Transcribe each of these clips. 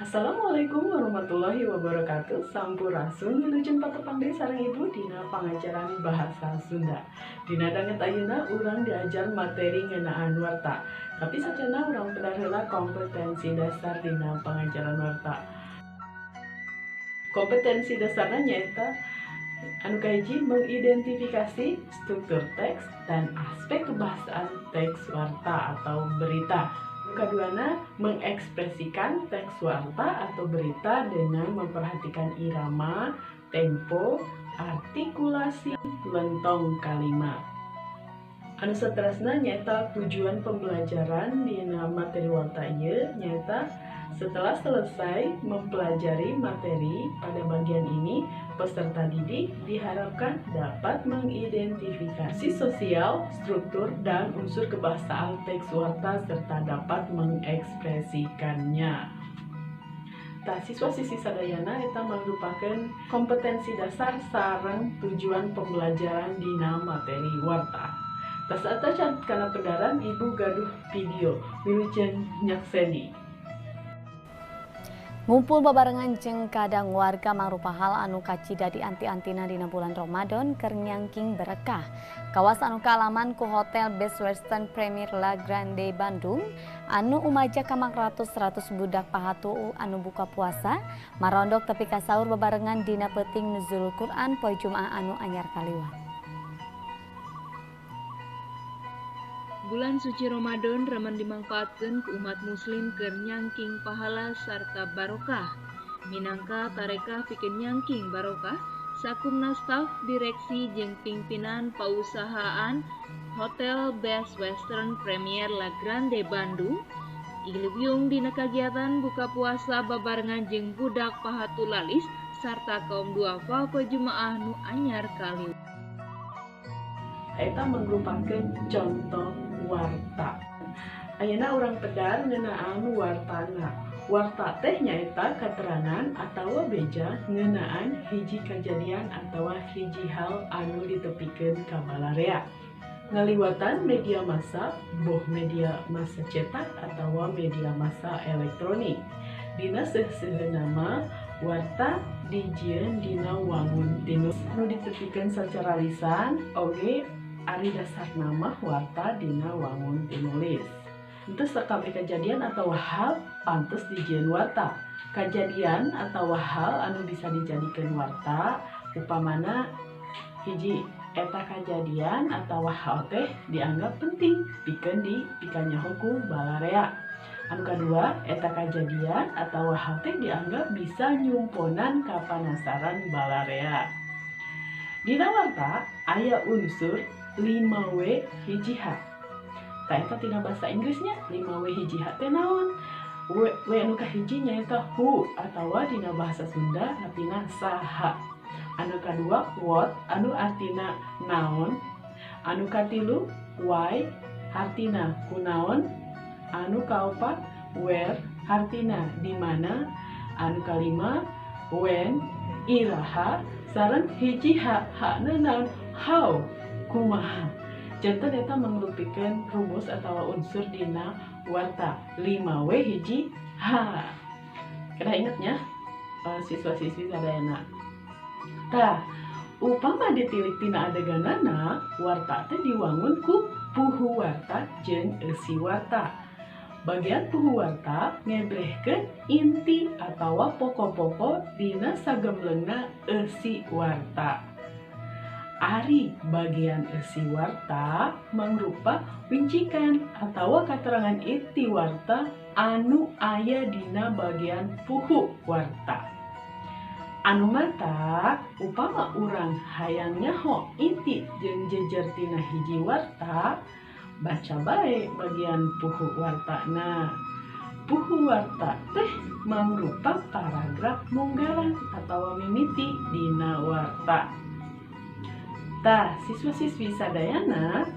Assalamualaikum warahmatullahi wabarakatuh. Sampurasun wilujeng patepang deui sareng ibu dina pangajaran bahasa Sunda. Dina danget ayeuna urang diajar materi ngeunaan warta. Tapi sacenah urang pedar heula kompetensi dasar dina pangajaran warta. Kompetensi dasarna nyaeta anu kahiji mengidentifikasi struktur teks dan aspek kebahasaan teks warta atau berita. Keduanya mengekspresikan teks warta atau berita dengan memperhatikan irama, tempo, artikulasi, lentong kalimat. Anu saterusna nyaeta tujuan pembelajaran dina materi warta ieu nyaeta setelah selesai mempelajari materi pada bagian ini, peserta didik diharapkan dapat mengidentifikasi sosial, struktur, dan unsur kebahasaan teks warta serta dapat mengekspresikannya. Siswa-siswi sadayana eta merupakan kompetensi dasar sareng tujuan pembelajaran dina materi warta. Saata kana pedaran ibu gaduh video wilujeng nyakseni. Ngumpul babarengan jeung kadang warga mangrupa hal anu kacida di anti-antina dina bulan Ramadan keur nyangking berkah. Kawasan anu kaalaman ku Hotel Best Western Premier La Grande Bandung anu umaja ka 100 budak pahatu anu buka puasa marondok tepi ka saur babarengan dina peuting nuzul Quran poe Jumaah anu anyar kaliwat. Bulan suci Ramadan remen dimanfaatkeun ku umat muslim keur nyangking pahala sarta barokah. Minangka tarekah pikeun nyangking barokah, sakumna staf direksi jeung pimpinan pausahaan Hotel Best Western Premier La Grande Bandung ileubyung dina kagiatan buka puasa babarengan jeung budak pahatu lalis sarta kaum duafa poe Jumaah nu anyar kaliwat. Eta merupakan contoh warta. Ayeuna urang pedar ngeunaan wartana. Warta teh nyaeta katerangan atawa beja ngeunaan hiji kajadian atawa hiji hal anu ditepikeun ka balarea. Ngaliwatan media massa, boh media massa cetak atawa media massa elektronik. Dina seueuh-seueuna mah warta dijieun dina wangun tinus anu ditepikeun sacara lisan oge ari dasar nama warta dina wangun tinulis. Itu sakabeh kejadian atau hal pantes dijieun warta. Kejadian atau hal anu bisa dijadikeun warta upamana hiji eta kejadian atau hal teh dianggap penting pikeun dipikanyaho ku balarea. Anu kadua eta kejadian atau hal teh dianggap bisa nyumponan ka panasaran balarea. Dina warta aya unsur 5W hiji H. Tah eta tina bahasa Inggrisnya 5W hiji H teh naon? W anu kahiji nyaeta who atawa dina bahasa Sunda artina saha. Anu kadua what anu artina naon. Anu katilu why artina kunaon. Anu kaopat where artina di mana. Anu kalima when iraha sareng hiji H-na naon how kumaha. Janten eta mangrupikeun rumus atau unsur dina warta 5W hiji H. Kada ingetnya siswa-siswi sadayana. Tah, upama ditilik tina adeganana warta teh diwangun ku puhu warta jeung eusi warta. Bagian puhu warta ngebrehkeun inti atawa pokok-pokok dina sagemleungna eusi warta. Ari bagian eusi warta mangrupa wincikan atawa katerangan inti warta anu aya dina bagian puhu warta. Anu mata upama urang hayang nyaho inti jeung jejer tina hiji warta, baca bae bagian puhu wartana. Puhu warta teh mangrupa paragraf munggaran atawa mimiti dina warta. Tah, siswa-siswi sadayana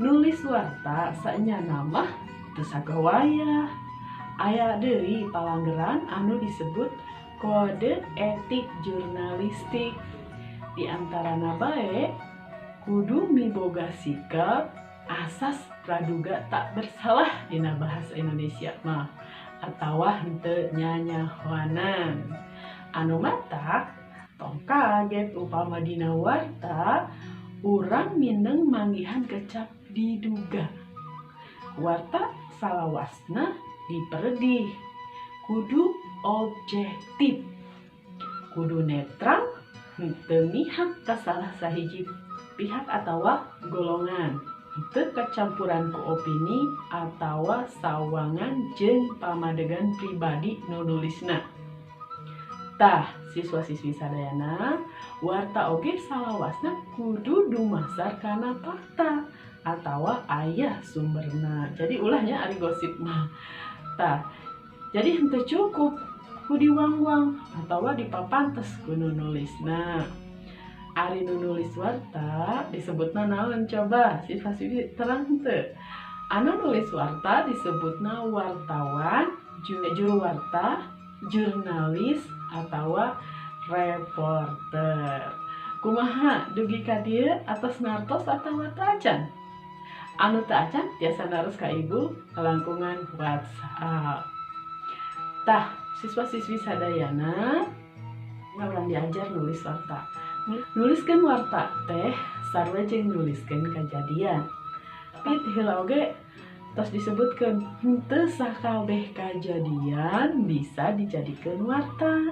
nulis warta saenyana mah teu sagawaya. Aya deui palanggeran anu disebut kode etik jurnalistik. Di antarana bae kudu miboga sikap, asas praduga tak bersalah dina bahasa Indonesia mah atawa henteu nyanyahoanan. Anu matak tong kaget upama dina warta urang mineng manggihan kecap diduga. Warta salawasna diperdih kudu objektif, kudu netral, henteu mihak ka salah sahiji pihak atawa golongan, henteu kacampuran ku opini atawa sawangan jeung pamadegan pribadi nu nulisna. Tah siswa-siswi sadayana warta oge salawasna kudu dumasar kana fakta atawa aya sumberna. Jadi ulahnya ari gosip mah. Tah jadi henteu cukup ku diwang-wang atawa dipapantes ku nu nulisna. Ari nu nulis warta disebutna naon coba siswa-siswi terang teu? Anu nulis warta disebutna wartawan, juru warta, jurnalis atawa reporter. Kumaha dugi ka dieu atos ngartos atawa teu acan? Anu teu acan tiasa narus ka ibu langkungan WhatsApp. Tah, siswa-siswi sadayana urang diajar nulis warta. Nuliskeun warta teh sarua jeung nuliskeun kajadian. Tapi teu heula oge tos disebutkeun henteu sakabeh kajadian bisa dijadikeun warta.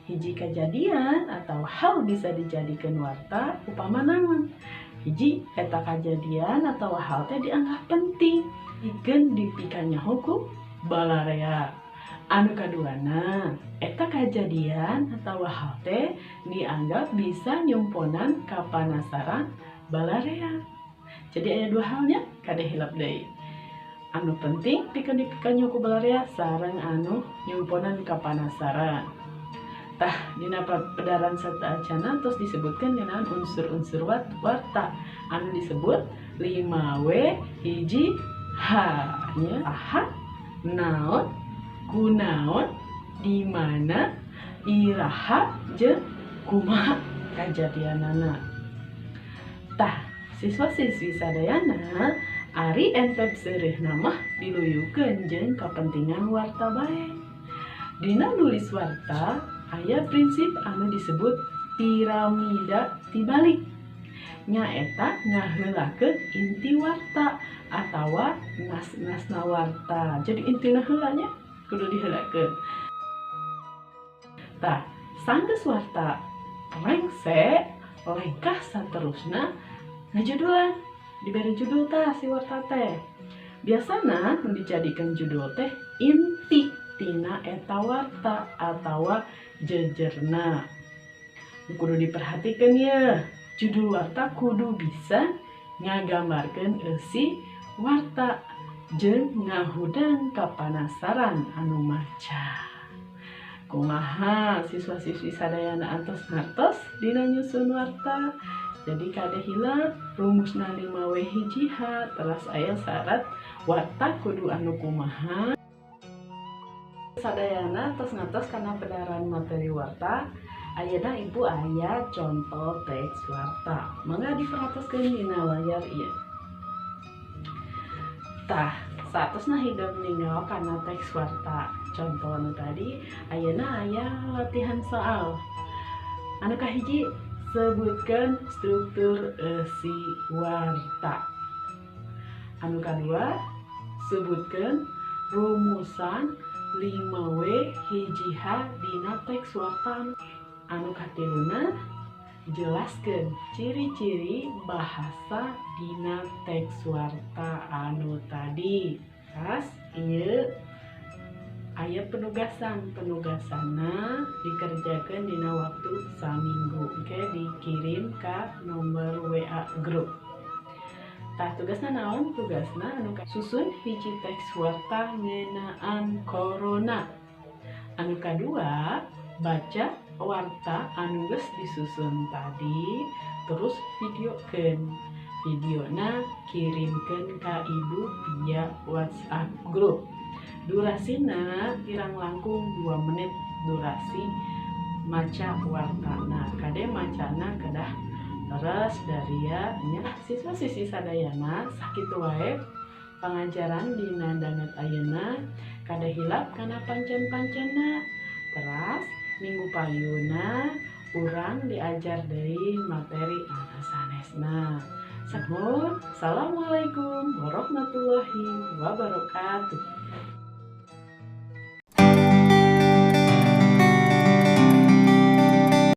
Hiji kajadian atau hal bisa dijadikeun warta upama naon? Hiji eta kajadian atau hal teh dianggap penting pikeun dipikanya hukum balarea. Anu kaduana, eta kajadian atau hal teh dianggap bisa nyumponan ka panasaran balarea. Jadi aya dua halnya kada hilap deui. Anu penting pikeun dipikanya ku balarea sareng anu nyumponan ka panasaran. Tah dina pedaran sarta acana tos disebutkeun ngeunaan unsur-unsur warta anu disebut 5W hiji H nya aha naon kunaon di mana iraha jeung kumaha kajadianana. Tah siswa-siswi sadayana ari entep seureuhna mah diluyukeun jeung kapentingan warta bae. Dina nulis warta aya prinsip anu disebut piramida tibalik. Nyaeta ngaheulakeun inti warta atawa nas-nasna warta. Jadi intina heulanya kudu diheulakeun. Tah, sanggeus warta lengse, lengkah saterusna ngajudulan. Diberi judul tah si warta teh. Biasana nu dijadikeun judul teh inti tina eta warta atawa jejerna. Kudu diperhatikeun ya. Judul warta kudu bisa ngagambarkeun eusi warta jeung ngahudang ka panasaran anu maca. Kumaha siswa-siswi sadayana antos ngartos dina nyusun warta. Jadi kada hilap rumusna 5W hiji H teras aya syarat warta kudu anu kumaha. Sadayana tos ngartos kana pedaran materi warta. Ayeuna ibu aya contoh teks warta. Mangga diperhatoskeun dina layar ieu. Tah, saatosna hideung ninggal kana teks warta. Contoh anu tadi, ayeuna aya latihan soal. Anu kahiji, sebutkeun struktur eusi warta. Anu kadua, sebutkeun rumusan 5W hiji H dina teks warta. Anu katiluna, jelaskeun ciri-ciri bahasa dina teks warta anu tadi. Tas ieu aya penugasanna dikerjakeun dina waktu saminggu. Oke, dikirim ka nomor WA grup. Tah tugasna naon? Tugasna anu susun hiji teks warta ngeunaan corona. Anu kadua, baca warta anu geus disusun tadi terus videona kirimkeun ka ibu via WhatsApp grup. Durasina kirang langkung 2 menit durasi maca wartana. Kade macana kedah Terus dari ya siswa-siswi sadayana sakitu wae pangajaran di Danet ayeuna kada hilap kana pancen-pancena. Teras minggu payuna urang diajar deui materi anu sanesna. Sampun. Assalamualaikum warahmatullahi wabarakatuh.